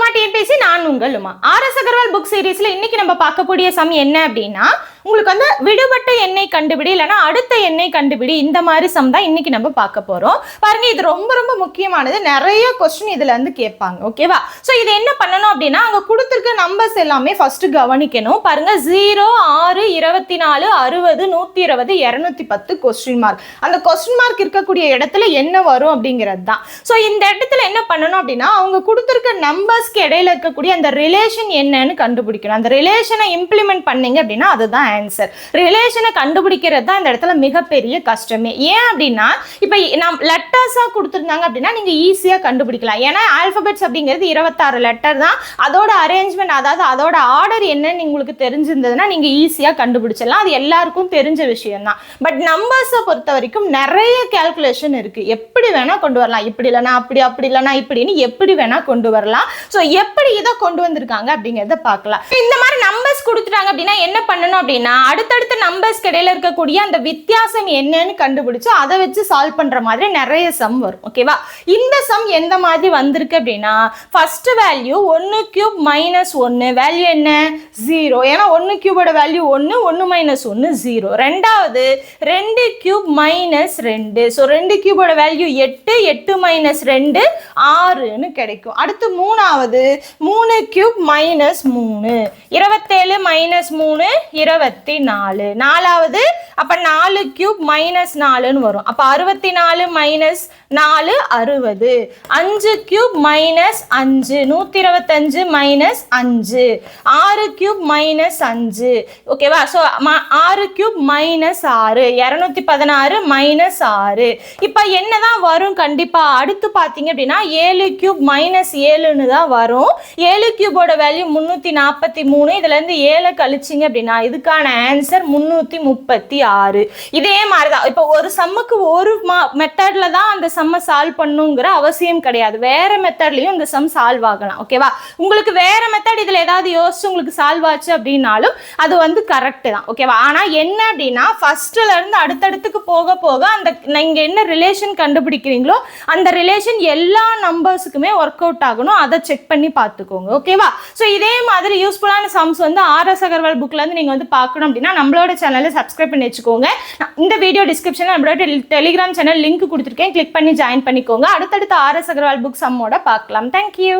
Uma TNPSC, நான் உங்கள் Uma. RS Agarwal book சீரீஸ்ல இன்னைக்கு நம்ம பார்க்கக்கூடிய சம் என்ன அப்படின்னா, உங்களுக்கு வந்து விடுபட்ட எண்ணை கண்டுபிடி இல்லைன்னா அடுத்த எண்ணை கண்டுபிடி, இந்த மாதிரி சம் தான் இன்னைக்கு நம்ம பார்க்க போறோம். பாருங்க, இது ரொம்ப ரொம்ப முக்கியமானது. நிறைய கொஸ்டின் இதுல இருந்து கேட்பாங்க. ஓகேவா? ஸோ இது என்ன பண்ணணும் அப்படின்னா, அங்க கொடுத்துருக்க நம்பர்ஸ் எல்லாமே ஃபர்ஸ்ட் கவனிக்கணும். பாருங்க, 0, 6, 24, 60, 120, 210 கொஸ்டின் மார்க். அந்த கொஸ்டின் மார்க் இருக்கக்கூடிய இடத்துல என்ன வரும் அப்படிங்கிறது தான். ஸோ இந்த இடத்துல என்ன பண்ணணும் அப்படின்னா, அவங்க கொடுத்துருக்க நம்பர்ஸ்க்கு இடையில இருக்கக்கூடிய அந்த ரிலேஷன் என்னன்னு கண்டுபிடிக்கணும். அந்த ரிலேஷனை இம்ப்ளிமெண்ட் பண்ணீங்க அப்படின்னா அதுதான் ஆன்சர். ரிலேஷனை கண்டுபிடிக்கிறது தான் இந்த இடத்துல மிகப்பெரிய கஷ்டமே. ஏன் அப்படின்னா, இப்போ நாம் லெட்டர்ஸாக கொடுத்துருந்தாங்க அப்படின்னா நீங்கள் ஈஸியாக கண்டுபிடிக்கலாம். ஏன்னா ஆல்பபெட்ஸ் அப்படிங்கிறது 26 லெட்டர் தான். அதோட அரேஞ்ச்மெண்ட், அதாவது அதோட ஆர்டர் என்னன்னு உங்களுக்கு தெரிஞ்சிருந்ததுன்னா நீங்கள் ஈஸியாக கண்டுபிடிச்சிடலாம். அது எல்லாருக்கும் தெரிஞ்ச விஷயம் தான். பட் நம்பர்ஸை பொறுத்த வரைக்கும் நிறைய கேல்குலேஷன் இருக்குது. எப்படி வேணால் கொண்டு வரலாம். இப்படி இல்லைனா அப்படி, அப்படி இல்லைனா இப்படின்னு எப்படி வேணால் கொண்டு வரலாம். ஸோ எப்படி இதை கொண்டு வந்திருக்காங்க அப்படிங்கிறத பார்க்கலாம். இந்த மாதிரி நம்பர்ஸ் கொடுத்துட்டாங்க அப்படின்னா என்ன பண்ணணும் அப்படின்னா, அடுத்தடுத்த நம்பர்ஸ் இடையில இருக்கக்கூடிய அந்த வித்தியாசம் என்னன்னு கண்டுபிடிச்சு அதை வச்சு சால்வ் பண்ற மாதிரி நிறைய சம் வரும். ஓகேவா? இந்த சம் எந்த மாதிரி வந்திருக்கு அப்படின்னா, first value 1 cube minus 1, value என்ன? 0. ஏன்னா 1 கியூபோட வேல்யூ 1, 1 மைனஸ் 1 0. ரெண்டாவது 2 கியூப் மைனஸ் 2. ஸோ 2 கியூபோட வேல்யூ 8, 8 மைனஸ் 2 6ன்னு கிடைக்கும். அடுத்து மூணாவது 3 கியூப் மைனஸ் 3, 27 மைனஸ் 3 24. நாலாவது அப்ப 4 கியூப் மைனஸ் 4ன்னு வரும். அப்ப 64 minus 4 60. 5 cube minus 5, 125 minus 5. 6 cube minus 5. ஓகேவா? So 6 cube minus 6, 216 minus 6. இப்போ என்னதான் வரும்? கண்டிப்பா அடுத்து பார்த்தீங்க அப்படின்னா 7 கியூப் மைனஸ் 7ன்னு தான் வரும். 7 கியூபோட வேல்யூ 343. இதுல இருந்து 7 கழிச்சிங்க அப்படின்னா இதுக்கான ஆன்சர் 336. இதே மாதிரி தான். இப்போ ஒரு சம்முக்கு ஒரு மெத்தட்ல தான் அந்த சம்மை சால்வ் பண்ணுங்கிற அவசியம் கிடையாது. வேற மெத்தட்லயும் இந்த சம் சால்வ் ஆகலாம். ஓகேவா? உங்களுக்கு வேற மெத்தட் இதுல ஏதாவது யோசிச்சு உங்களுக்கு சால்வ் ஆச்சு அப்படின்னாலும் அது வந்து கரெக்ட் தான். ஓகேவா? ஆனா என்ன அப்படின்னா, ஃபர்ஸ்ட்ல இருந்து அடுத்தடுத்துக்கு போக போக அந்த நீங்க என்ன ரிலேஷன் கண்டுபிடிக்கிறீங்களோ அந்த ரிலேஷன் எல்லா நம்பர்ஸுக்குமே ஒர்க் அவுட் ஆகணும். அதை செக் பண்ணி பார்த்துக்கோங்க. ஓகேவா? ஸோ இதே மாதிரி யூஸ்ஃபுல்லான சம்ஸ் வந்து ஆர்எஸ் அகர்வால் புக்ல இருந்து நீங்க வந்து பார்க்கணும் அப்படின்னா நம்மளோட சேனலை சப்ஸ்கிரைப் பண்ணி வச்சுக்கோங்க. இந்த வீடியோ டிஸ்கிரிப்ஷன்ல நம்மளோட டெலிகிராம் சேனல் லிங்க் கொடுத்துருக்கேன். கிளிக் பண்ணி ஜாயின் பண்ணிக்கோங்க. அடுத்தடுத்த ஆர்எஸ் அகர்வால் புக் சம்மோட பார்க்கலாம். தேங்க்யூ.